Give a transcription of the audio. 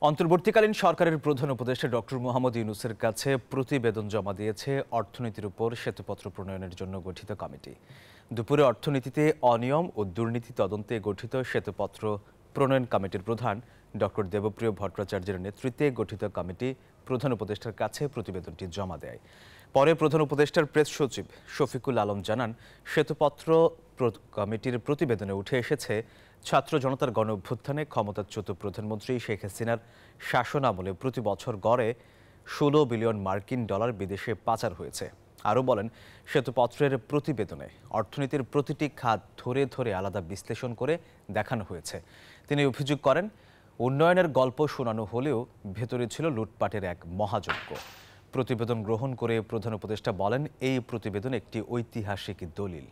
অন্তর্বর্তীকালীন সরকারের প্রধান উপদেষ্টা ডক্টর মোহাম্মদ ইউনূসের কাছে প্রতিবেদন জমা দিয়েছে অর্থনীতির উপর শ্বেতপত্র প্রণয়নের জন্য গঠিত কমিটি। দুপুরে অর্থনীতিতে অনিয়ম ও দুর্নীতি তদন্তে গঠিত শ্বেতপত্র প্রণয়ন কমিটির প্রধান ডক্টর দেবপ্রিয় ভট্টাচার্যের নেতৃত্বে গঠিত কমিটি প্রধান উপদেষ্টার কাছে প্রতিবেদনটি জমা দেয়। পরে প্রধান উপদেষ্টার প্রেস সচিব শফিকুল আলম জানান, শ্বেতপত্র কমিটির প্রতিবেদনে উঠে এসেছে ছাত্র জনতার গণ অভ্যুত্থানে ক্ষমতাচ্যুত প্রধানমন্ত্রী শেখ হাসিনার শাসনামলে প্রতি বছর গড়ে ১৬ বিলিয়ন মার্কিন ডলার বিদেশে পাচার হয়েছে। আরও বলেন, শ্বেতপত্রের প্রতিবেদনে অর্থনীতির প্রতিটি খাত ধরে ধরে আলাদা বিশ্লেষণ করে দেখানো হয়েছে। তিনি অভিযোগ করেন, উন্নয়নের গল্প শোনানো হলেও ভেতরে ছিল লুটপাটের এক মহাযজ্ঞ। প্রতিবেদন গ্রহণ করে প্রধান উপদেষ্টা বলেন, এই প্রতিবেদন একটি ঐতিহাসিক দলিল।